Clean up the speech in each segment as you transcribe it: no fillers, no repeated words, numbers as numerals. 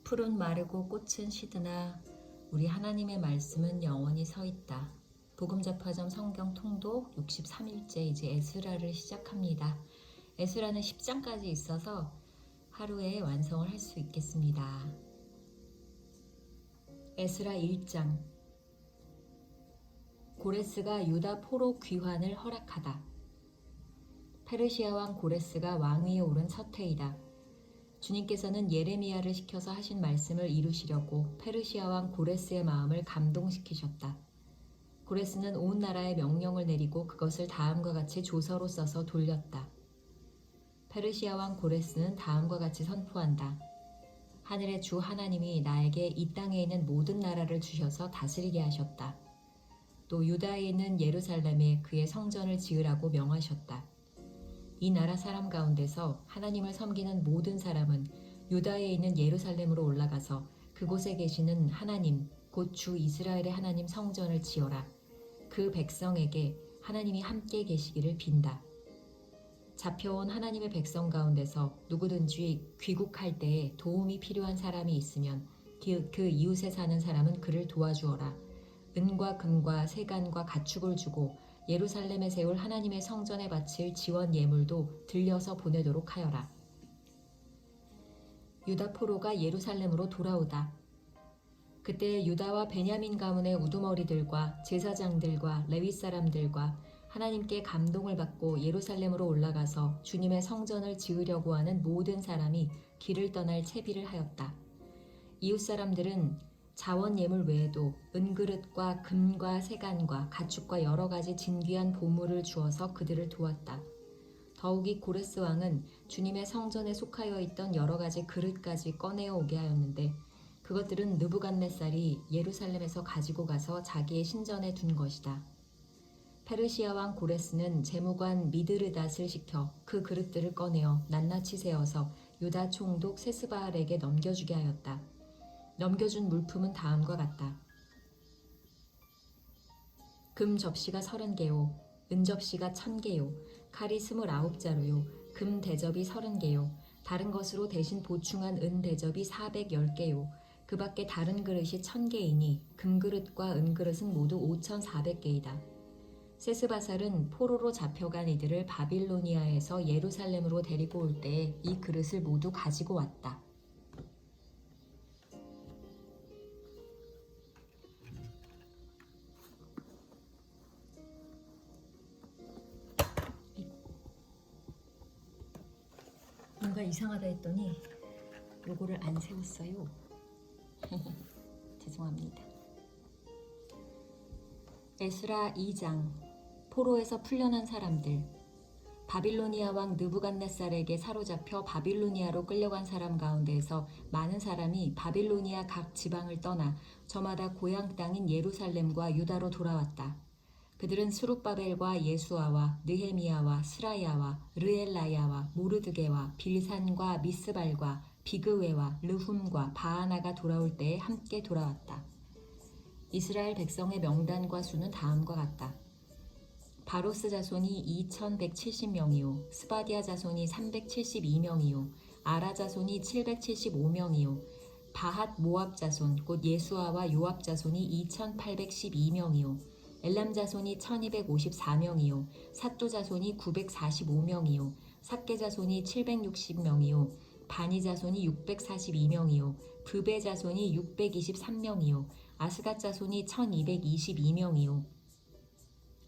풀은 마르고 꽃은 시드나 우리 하나님의 말씀은 영원히 서 있다. 복음자파점 성경 통독 63일째 이제 에스라를 시작합니다. 에스라는 10장까지 있어서 하루에 완성을 할 수 있겠습니다. 에스라 1장. 고레스가 유다 포로 귀환을 허락하다. 페르시아 왕 고레스가 왕위에 오른 첫 해이다. 주님께서는 예레미야를 시켜서 하신 말씀을 이루시려고 페르시아 왕 고레스의 마음을 감동시키셨다. 고레스는 온 나라에 명령을 내리고 그것을 다음과 같이 조서로 써서 돌렸다. 페르시아 왕 고레스는 다음과 같이 선포한다. 하늘의 주 하나님이 나에게 이 땅에 있는 모든 나라를 주셔서 다스리게 하셨다. 또 유다에 있는 예루살렘에 그의 성전을 지으라고 명하셨다. 이 나라 사람 가운데서 하나님을 섬기는 모든 사람은 유다에 있는 예루살렘으로 올라가서 그곳에 계시는 하나님, 곧 주 이스라엘의 하나님 성전을 지어라. 그 백성에게 하나님이 함께 계시기를 빈다. 잡혀온 하나님의 백성 가운데서 누구든지 귀국할 때에 도움이 필요한 사람이 있으면 그 이웃에 사는 사람은 그를 도와주어라. 은과 금과 세간과 가축을 주고 예루살렘에 세울 하나님의 성전에 바칠 지원 예물도 들려서 보내도록 하여라. 유다 포로가 예루살렘으로 돌아오다. 그때 유다와 베냐민 가문의 우두머리들과 제사장들과 레위 사람들과 하나님께 감동을 받고 예루살렘으로 올라가서 주님의 성전을 지으려고 하는 모든 사람이 길을 떠날 채비를 하였다. 이웃 사람들은 자원 예물 외에도 은그릇과 금과 세간과 가축과 여러 가지 진귀한 보물을 주어서 그들을 도왔다. 더욱이 고레스 왕은 주님의 성전에 속하여 있던 여러 가지 그릇까지 꺼내어 오게 하였는데 그것들은 느부갓네살이 예루살렘에서 가지고 가서 자기의 신전에 둔 것이다. 페르시아 왕 고레스는 재무관 미드르닷을 시켜 그 그릇들을 꺼내어 낱낱이 세어서 유다 총독 세스바알에게 넘겨주게 하였다. 넘겨준 물품은 다음과 같다. 금 접시가 30개요, 은 접시가 1000개요, 칼이 29자루요, 금 대접이 30개요, 다른 것으로 대신 보충한 은 대접이 410개요, 그 밖에 다른 그릇이 1000개이니 금그릇과 은그릇은 모두 5400개이다. 세스바살은 포로로 잡혀간 이들을 바빌로니아에서 예루살렘으로 데리고 올 때에 이 그릇을 모두 가지고 왔다. 뭔가 이상하다 했더니 요거를 안 세웠어요. 죄송합니다. 에스라 2장. 포로에서 풀려난 사람들. 바빌로니아 왕 느부갓네살에게 사로잡혀 바빌로니아로 끌려간 사람 가운데에서 많은 사람이 바빌로니아 각 지방을 떠나 저마다 고향 땅인 예루살렘과 유다로 돌아왔다. 그들은 스룹바벨과 예수아와 느헤미야와 스라야와 르엘라야와 모르드게와 빌산과 미스발과 비그웨와 르훔과 바하나가 돌아올 때에 함께 돌아왔다. 이스라엘 백성의 명단과 수는 다음과 같다. 바로스 자손이 2170명이요, 스바디아 자손이 372명이요, 아라 자손이 775명이요, 바핫 모압 자손 곧 예수아와 요압 자손이 2812명이요, 엘람 자손이 1254명이요, 삿도 자손이 945명이요, 삭게 자손이 760명이요, 바니 자손이 642명이요, 브베 자손이 623명이요, 아스갓 자손이 1222명이요,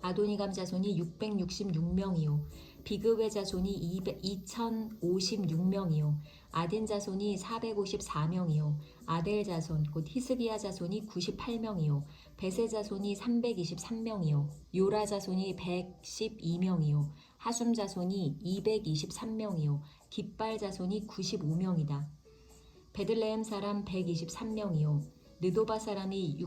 아도니감 자손이 666명이요, 비그웨 자손이 2056명이요, 아딘 자손이 454명이요, 아델 자손 곧 히스기야 자손이 98명이요, 베세 자손이 323명이요, 요라 자손이 112명이요, 하숨 자손이 223명이요, 깃발 자손이 95명이다. 베들레헴 사람 123명이요, 느도바 사람이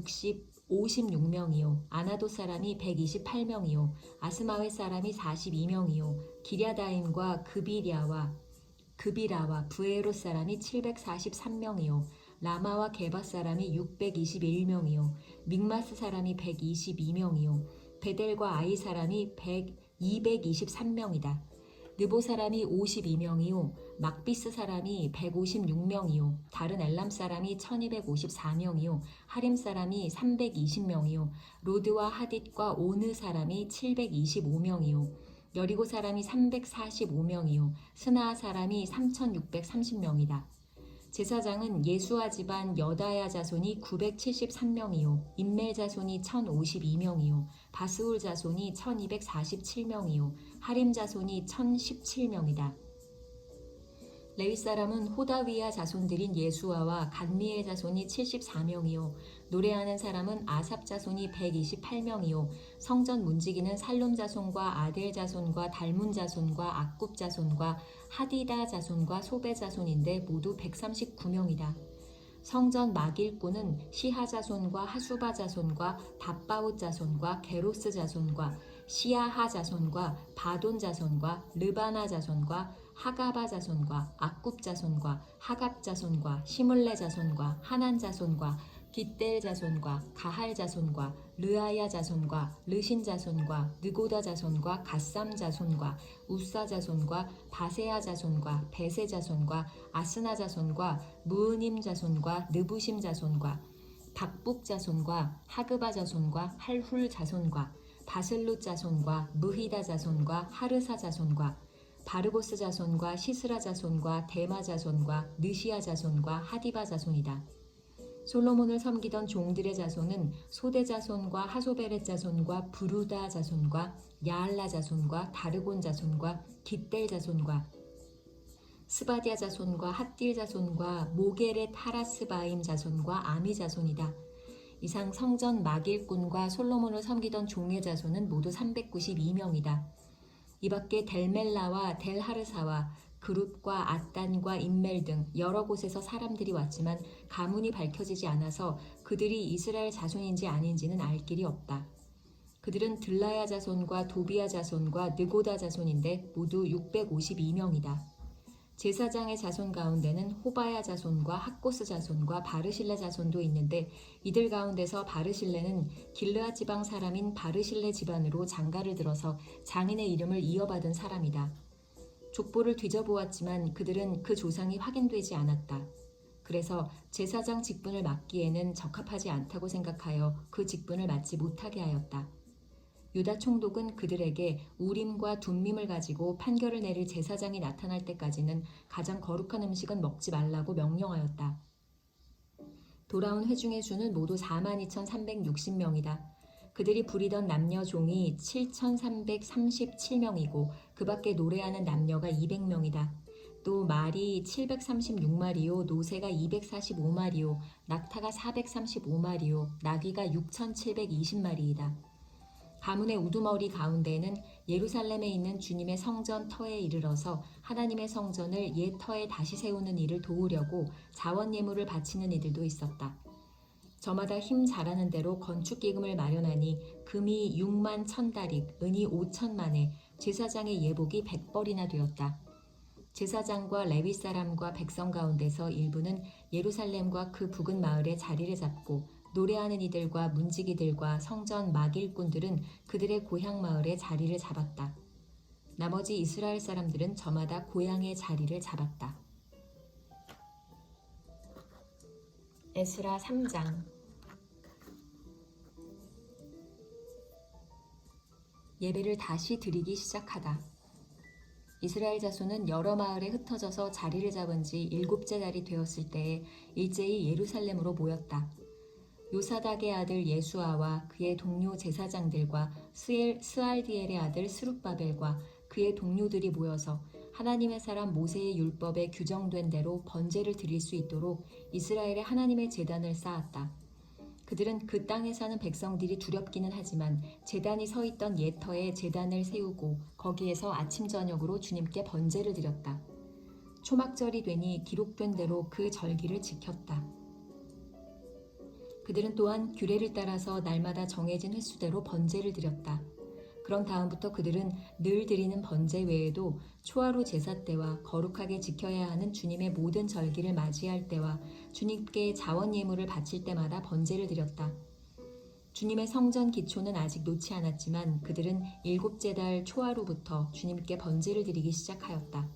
56명이요, 아나도 사람이 128명이요, 아스마웨 사람이 42명이요, 기랴다임과 그비라와 부에롯 사람이 743명이요, 라마와 게바 사람이 621명이요, 믹마스 사람이 122명이요, 베델과 아이 사람이 223명이다. 느보 사람이 52명이요 막비스 사람이 156명이요 다른 엘람 사람이 1254명이요 하림 사람이 320명이요 로드와 하딧과 오느 사람이 725명이요 여리고 사람이 345명이요 스나아 사람이 3630명이다. 제사장은 예수아 집안 여다야 자손이 973명이요 임멜 자손이 1052명이요 바스울 자손이 1247명이요 하림 자손이 1017명이다. 레위 사람은 호다위야 자손들인 예수아와 간미엘 자손이 74명이요 노래하는 사람은 아삽 자손이 128명이요 성전 문지기는 살롬 자손과 아델 자손과 달문 자손과 악굽 자손과 하디다 자손과 소베 자손인데 모두 139명이다. 성전 막일꾼은 시하 자손과 하수바 자손과 답바웃 자손과 게로스 자손과 시아하 자손과 바돈 자손과 르바나 자손과 하가바 자손과 악굽 자손과 하갑 자손과 시물레 자손과 하난 자손과 깃델 자손과 가할 자손과 르아야 자손과 르신 자손과 느고다 자손과 갓삼 자손과 우사 자손과 바세아 자손과 베세 자손과 아스나 자손과 무으님 자손과 느부심 자손과 박북 자손과 하그바 자손과 할훌 자손과 바슬룻 자손과 무히다 자손과 하르사 자손과 바르고스 자손과 시스라 자손과 데마 자손과 느시아 자손과 하디바 자손이다. 솔로몬을 섬기던 종들의 자손은 소대 자손과 하소베렛 자손과 부루다 자손과 야알라 자손과 다르곤 자손과 깃델 자손과 스바디아 자손과 핫딜 자손과 모게렛 하라스바임 자손과 아미 자손이다. 이상 성전 막일꾼과 솔로몬을 섬기던 종의 자손은 모두 392명이다. 이 밖에 델멜라와 델하르사와 그룹과 앗단과 인멜 등 여러 곳에서 사람들이 왔지만 가문이 밝혀지지 않아서 그들이 이스라엘 자손인지 아닌지는 알 길이 없다. 그들은 들라야 자손과 도비야 자손과 느고다 자손인데 모두 652명이다. 제사장의 자손 가운데는 호바야 자손과 학고스 자손과 바르실레 자손도 있는데 이들 가운데서 바르실레는 길르앗 지방 사람인 바르실레 집안으로 장가를 들어서 장인의 이름을 이어받은 사람이다. 족보를 뒤져보았지만 그들은 그 조상이 확인되지 않았다. 그래서 제사장 직분을 맡기에는 적합하지 않다고 생각하여 그 직분을 맡지 못하게 하였다. 유다 총독은 그들에게 우림과 둠밈을 가지고 판결을 내릴 제사장이 나타날 때까지는 가장 거룩한 음식은 먹지 말라고 명령하였다. 돌아온 회중의 수는 모두 42,360명이다. 그들이 부리던 남녀 종이 7,337명이고 그 밖에 노래하는 남녀가 200명이다. 또 말이 736마리요, 노새가 245마리요, 낙타가 435마리요, 나귀가 6,720마리이다. 가문의 우두머리 가운데에는 예루살렘에 있는 주님의 성전 터에 이르러서 하나님의 성전을 옛 터에 다시 세우는 일을 도우려고 자원 예물을 바치는 이들도 있었다. 저마다 힘 잘하는 대로 건축 기금을 마련하니 금이 6만 1,000다릭, 은이 5천만에 제사장의 예복이 100벌이나 되었다. 제사장과 레위 사람과 백성 가운데서 일부는 예루살렘과 그 부근 마을에 자리를 잡고 노래하는 이들과 문지기들과 성전 막일꾼들은 그들의 고향 마을에 자리를 잡았다. 나머지 이스라엘 사람들은 저마다 고향의 자리를 잡았다. 에스라 3장. 예배를 다시 드리기 시작하다. 이스라엘 자손은 여러 마을에 흩어져서 자리를 잡은 지 7째 달이 되었을 때에 일제히 예루살렘으로 모였다. 요사닥의 아들 예수아와 그의 동료 제사장들과 스알디엘의 아들 스룹바벨과 그의 동료들이 모여서 하나님의 사람 모세의 율법에 규정된 대로 번제를 드릴 수 있도록 이스라엘의 하나님의 제단을 쌓았다. 그들은 그 땅에 사는 백성들이 두렵기는 하지만 제단이 서 있던 옛터에 제단을 세우고 거기에서 아침 저녁으로 주님께 번제를 드렸다. 초막절이 되니 기록된 대로 그 절기를 지켰다. 그들은 또한 규례를 따라서 날마다 정해진 횟수대로 번제를 드렸다. 그런 다음부터 그들은 늘 드리는 번제 외에도 초하루 제사 때와 거룩하게 지켜야 하는 주님의 모든 절기를 맞이할 때와 주님께 자원 예물을 바칠 때마다 번제를 드렸다. 주님의 성전 기초는 아직 놓지 않았지만 그들은 7째 달 초하루부터 주님께 번제를 드리기 시작하였다.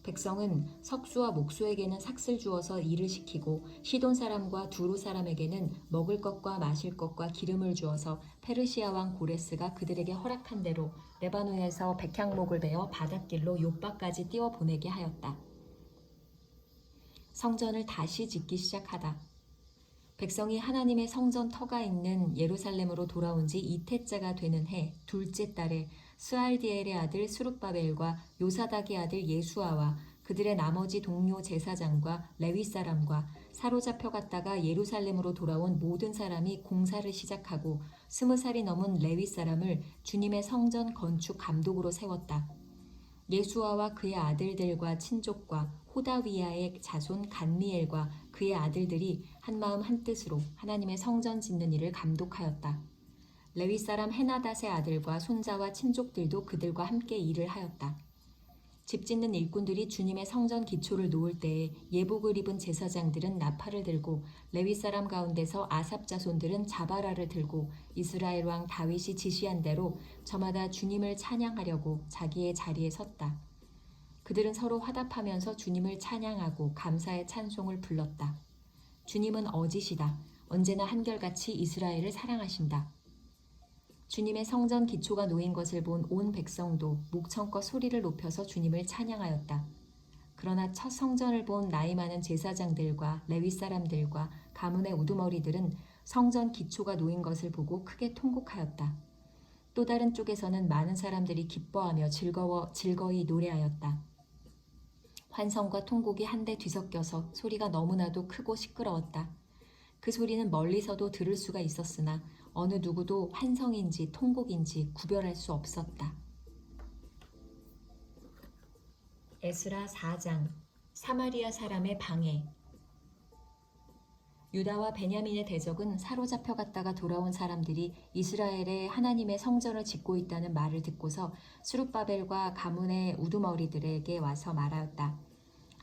백성은 석수와 목수에게는 삭슬 주어서 일을 시키고 시돈 사람과 두로 사람에게는 먹을 것과 마실 것과 기름을 주어서 페르시아 왕 고레스가 그들에게 허락한 대로 레바논에서 백향목을 베어 바닷길로 요바까지 띄워 보내게 하였다. 성전을 다시 짓기 시작하다. 백성이 하나님의 성전 터가 있는 예루살렘으로 돌아온 지 이태째가 되는 해 둘째 달에 스알디엘의 아들 스룹바벨과 요사닥의 아들 예수아와 그들의 나머지 동료 제사장과 레위 사람과 사로잡혀 갔다가 예루살렘으로 돌아온 모든 사람이 공사를 시작하고 20살이 넘은 레위 사람을 주님의 성전 건축 감독으로 세웠다. 예수아와 그의 아들들과 친족과 호다위야의 자손 간미엘과 그의 아들들이 한마음 한뜻으로 하나님의 성전 짓는 일을 감독하였다. 레위 사람 헤나닷의 아들과 손자와 친족들도 그들과 함께 일을 하였다. 집 짓는 일꾼들이 주님의 성전 기초를 놓을 때에 예복을 입은 제사장들은 나팔을 들고 레위 사람 가운데서 아삽 자손들은 자바라를 들고 이스라엘 왕 다윗이 지시한 대로 저마다 주님을 찬양하려고 자기의 자리에 섰다. 그들은 서로 화답하면서 주님을 찬양하고 감사의 찬송을 불렀다. 주님은 어지시다. 언제나 한결같이 이스라엘을 사랑하신다. 주님의 성전 기초가 놓인 것을 본 온 백성도 목청껏 소리를 높여서 주님을 찬양하였다. 그러나 첫 성전을 본 나이 많은 제사장들과 레위 사람들과 가문의 우두머리들은 성전 기초가 놓인 것을 보고 크게 통곡하였다. 또 다른 쪽에서는 많은 사람들이 기뻐하며 즐거이 노래하였다. 환성과 통곡이 한데 뒤섞여서 소리가 너무나도 크고 시끄러웠다. 그 소리는 멀리서도 들을 수가 있었으나 어느 누구도 환성인지 통곡인지 구별할 수 없었다. 에스라 4장 사마리아 사람의 방해. 유다와 베냐민의 대적은 사로잡혀 갔다가 돌아온 사람들이 이스라엘에 하나님의 성전을 짓고 있다는 말을 듣고서 스룹바벨과 가문의 우두머리들에게 와서 말하였다.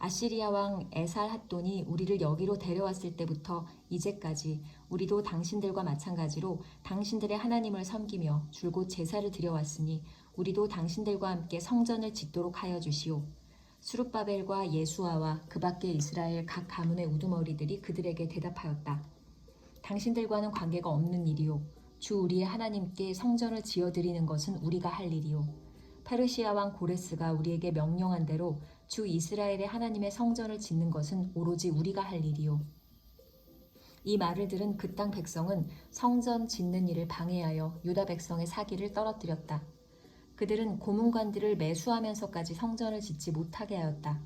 아시리아 왕 에살핫돈이 우리를 여기로 데려왔을 때부터 이제까지 우리도 당신들과 마찬가지로 당신들의 하나님을 섬기며 줄곧 제사를 드려왔으니 우리도 당신들과 함께 성전을 짓도록 하여 주시오. 스룹바벨과 예수아와 그 밖의 이스라엘 각 가문의 우두머리들이 그들에게 대답하였다. 당신들과는 관계가 없는 일이오. 주 우리의 하나님께 성전을 지어드리는 것은 우리가 할 일이오. 페르시아 왕 고레스가 우리에게 명령한 대로 주 이스라엘의 하나님의 성전을 짓는 것은 오로지 우리가 할 일이오. 이 말을 들은 그 땅 백성은 성전 짓는 일을 방해하여 유다 백성의 사기를 떨어뜨렸다. 그들은 고문관들을 매수하면서까지 성전을 짓지 못하게 하였다.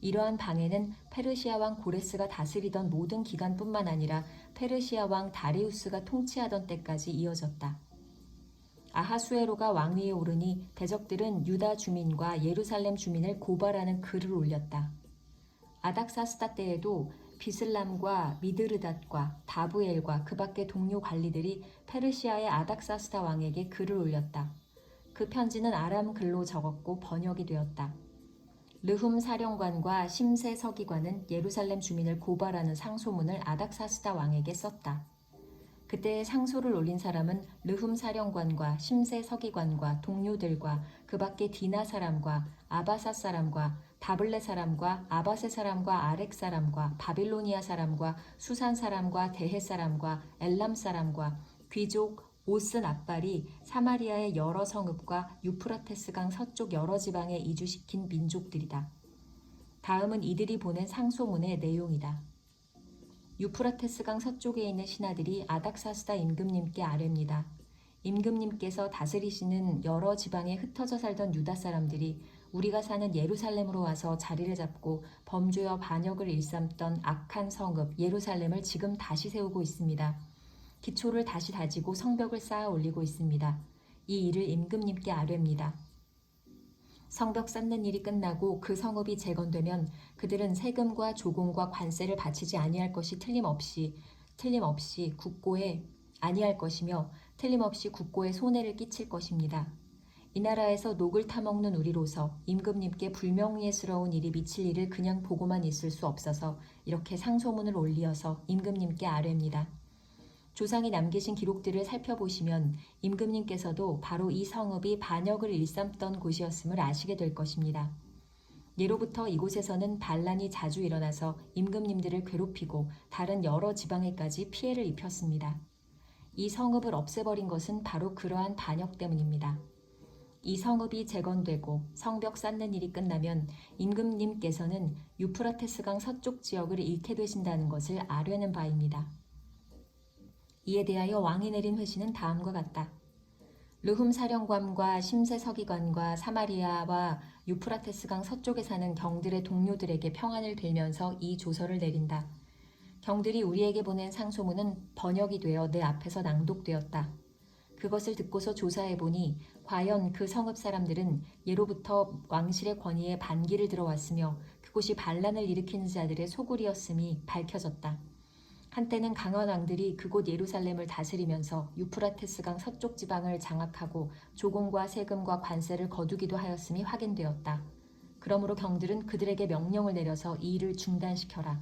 이러한 방해는 페르시아 왕 고레스가 다스리던 모든 기간뿐만 아니라 페르시아 왕 다리우스가 통치하던 때까지 이어졌다. 아하수에로가 왕위에 오르니 대적들은 유다 주민과 예루살렘 주민을 고발하는 글을 올렸다. 아닥사스다 때에도 비슬람과 미드르닷과 다부엘과 그 밖의 동료 관리들이 페르시아의 아닥사스다 왕에게 글을 올렸다. 그 편지는 아람 글로 적었고 번역이 되었다. 르훔 사령관과 심세 서기관은 예루살렘 주민을 고발하는 상소문을 아닥사스다 왕에게 썼다. 그때 상소를 올린 사람은 르훔 사령관과 심세 서기관과 동료들과 그 밖의 디나 사람과 아바사 사람과 다블레 사람과 아바세 사람과 아렉 사람과 바빌로니아 사람과 수산 사람과 데헤 사람과 엘람 사람과 귀족 오슨 압발이 사마리아의 여러 성읍과 유프라테스강 서쪽 여러 지방에 이주시킨 민족들이다. 다음은 이들이 보낸 상소문의 내용이다. 유프라테스강 서쪽에 있는 신하들이 아닥사스다 임금님께 아뢰입니다. 임금님께서 다스리시는 여러 지방에 흩어져 살던 유다 사람들이 우리가 사는 예루살렘으로 와서 자리를 잡고 범죄와 반역을 일삼던 악한 성읍 예루살렘을 지금 다시 세우고 있습니다. 기초를 다시 다지고 성벽을 쌓아 올리고 있습니다. 이 일을 임금님께 아뢰입니다. 성벽 쌓는 일이 끝나고 그 성읍이 재건되면 그들은 세금과 조공과 관세를 바치지 아니할 것이 틀림없이 국고에 아니할 것이며 틀림없이 국고에 손해를 끼칠 것입니다. 이 나라에서 녹을 타먹는 우리로서 임금님께 불명예스러운 일이 미칠 일을 그냥 보고만 있을 수 없어서 이렇게 상소문을 올리어서 임금님께 아뢰입니다. 조상이 남기신 기록들을 살펴보시면 임금님께서도 바로 이 성읍이 반역을 일삼던 곳이었음을 아시게 될 것입니다. 예로부터 이곳에서는 반란이 자주 일어나서 임금님들을 괴롭히고 다른 여러 지방에까지 피해를 입혔습니다. 이 성읍을 없애버린 것은 바로 그러한 반역 때문입니다. 이 성읍이 재건되고 성벽 쌓는 일이 끝나면 임금님께서는 유프라테스강 서쪽 지역을 잃게 되신다는 것을 아뢰는 바입니다. 이에 대하여 왕이 내린 회신은 다음과 같다. 르훔 사령관과 심세 서기관과 사마리아와 유프라테스강 서쪽에 사는 경들의 동료들에게 평안을 빌면서 이 조서를 내린다. 경들이 우리에게 보낸 상소문은 번역이 되어 내 앞에서 낭독되었다. 그것을 듣고서 조사해보니 과연 그 성읍 사람들은 예로부터 왕실의 권위에 반기를 들어왔으며 그곳이 반란을 일으키는 자들의 소굴이었음이 밝혀졌다. 한때는 강한 왕들이 그곳 예루살렘을 다스리면서 유프라테스강 서쪽 지방을 장악하고 조공과 세금과 관세를 거두기도 하였음이 확인되었다. 그러므로 경들은 그들에게 명령을 내려서 이 일을 중단시켜라.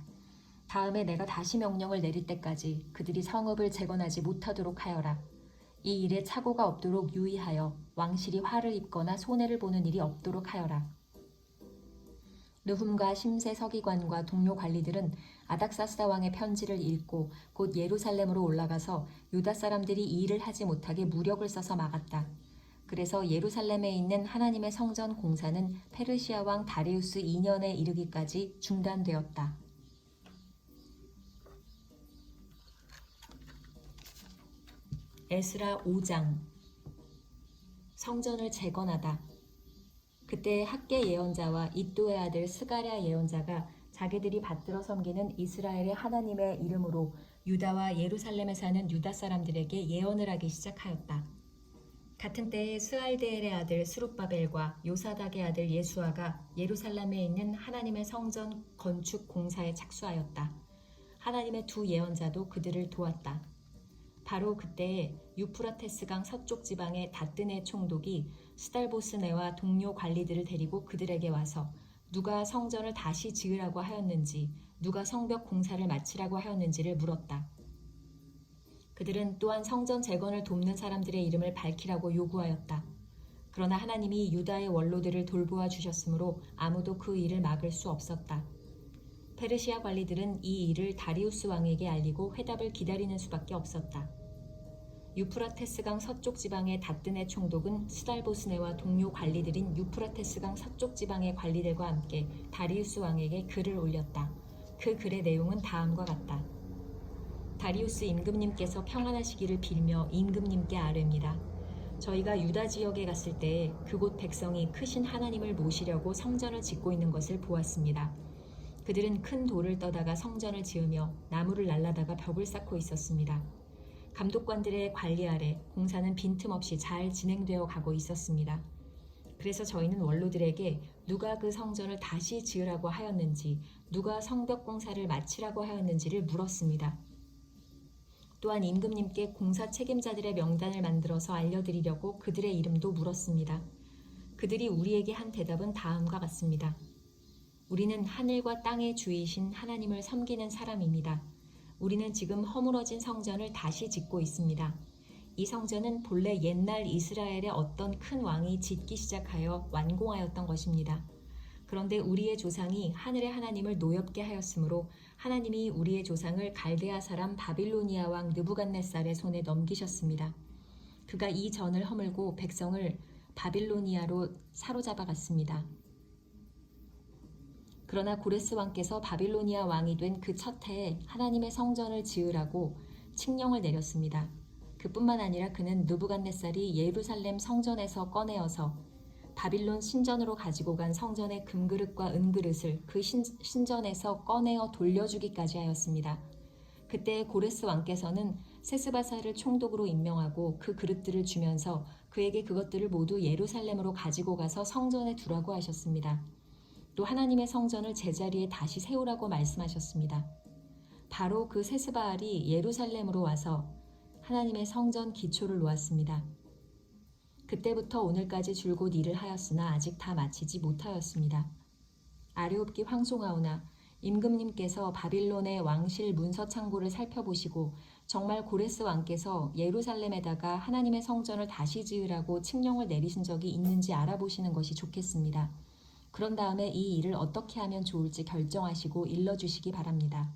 다음에 내가 다시 명령을 내릴 때까지 그들이 성읍을 재건하지 못하도록 하여라. 이 일에 착오가 없도록 유의하여 왕실이 화를 입거나 손해를 보는 일이 없도록 하여라. 르훔과 심세 서기관과 동료 관리들은 아닥사스다 왕의 편지를 읽고 곧 예루살렘으로 올라가서 유다 사람들이 이 일을 하지 못하게 무력을 써서 막았다. 그래서 예루살렘에 있는 하나님의 성전 공사는 페르시아 왕 다리우스 2년에 이르기까지 중단되었다. 에스라 5장. 성전을 재건하다. 그때 학계 예언자와 이도의 아들 스가랴 예언자가 자기들이 받들어 섬기는 이스라엘의 하나님의 이름으로 유다와 예루살렘에 사는 유다 사람들에게 예언을 하기 시작하였다. 같은 때에 스알데엘의 아들 스룹바벨과 요사닥의 아들 예수아가 예루살렘에 있는 하나님의 성전 건축 공사에 착수하였다. 하나님의 두 예언자도 그들을 도왔다. 바로 그때에 유프라테스강 서쪽 지방의 다뜨네 총독이 스달보스네와 동료 관리들을 데리고 그들에게 와서 누가 성전을 다시 지으라고 하였는지, 누가 성벽 공사를 마치라고 하였는지를 물었다. 그들은 또한 성전 재건을 돕는 사람들의 이름을 밝히라고 요구하였다. 그러나 하나님이 유다의 원로들을 돌보아 주셨으므로 아무도 그 일을 막을 수 없었다. 페르시아 관리들은 이 일을 다리우스 왕에게 알리고 회답을 기다리는 수밖에 없었다. 유프라테스강 서쪽 지방의 다뜨네 총독은 스달보스네와 동료 관리들인 유프라테스강 서쪽 지방의 관리들과 함께 다리우스 왕에게 글을 올렸다. 그 글의 내용은 다음과 같다. 다리우스 임금님께서 평안하시기를 빌며 임금님께 아뢰입니다. 저희가 유다 지역에 갔을 때 그곳 백성이 크신 하나님을 모시려고 성전을 짓고 있는 것을 보았습니다. 그들은 큰 돌을 떠다가 성전을 지으며 나무를 날라다가 벽을 쌓고 있었습니다. 감독관들의 관리 아래 공사는 빈틈없이 잘 진행되어 가고 있었습니다. 그래서 저희는 원로들에게 누가 그 성전을 다시 지으라고 하였는지, 누가 성벽 공사를 마치라고 하였는지를 물었습니다. 또한 임금님께 공사 책임자들의 명단을 만들어서 알려드리려고 그들의 이름도 물었습니다. 그들이 우리에게 한 대답은 다음과 같습니다. 우리는 하늘과 땅의 주이신 하나님을 섬기는 사람입니다. 우리는 지금 허물어진 성전을 다시 짓고 있습니다. 이 성전은 본래 옛날 이스라엘의 어떤 큰 왕이 짓기 시작하여 완공하였던 것입니다. 그런데 우리의 조상이 하늘의 하나님을 노엽게 하였으므로 하나님이 우리의 조상을 갈대아 사람 바빌로니아 왕 느부갓네살의 손에 넘기셨습니다. 그가 이 전을 허물고 백성을 바빌로니아로 사로잡아 갔습니다. 그러나 고레스 왕께서 바빌로니아 왕이 된 그 첫 해에 하나님의 성전을 지으라고 칙령을 내렸습니다. 그뿐만 아니라 그는 느부갓네살이 예루살렘 성전에서 꺼내어서 바빌론 신전으로 가지고 간 성전의 금그릇과 은그릇을 그 신전에서 꺼내어 돌려주기까지 하였습니다. 그때 고레스 왕께서는 세스바사를 총독으로 임명하고 그 그릇들을 주면서 그에게 그것들을 모두 예루살렘으로 가지고 가서 성전에 두라고 하셨습니다. 또 하나님의 성전을 제자리에 다시 세우라고 말씀하셨습니다. 바로 그 세스바알이 예루살렘으로 와서 하나님의 성전 기초를 놓았습니다. 그때부터 오늘까지 줄곧 일을 하였으나 아직 다 마치지 못하였습니다. 아뢰옵기 황송하오나 임금님께서 바빌론의 왕실 문서 창고를 살펴보시고 정말 고레스 왕께서 예루살렘에다가 하나님의 성전을 다시 지으라고 칙령을 내리신 적이 있는지 알아보시는 것이 좋겠습니다. 그런 다음에 이 일을 어떻게 하면 좋을지 결정하시고 일러주시기 바랍니다.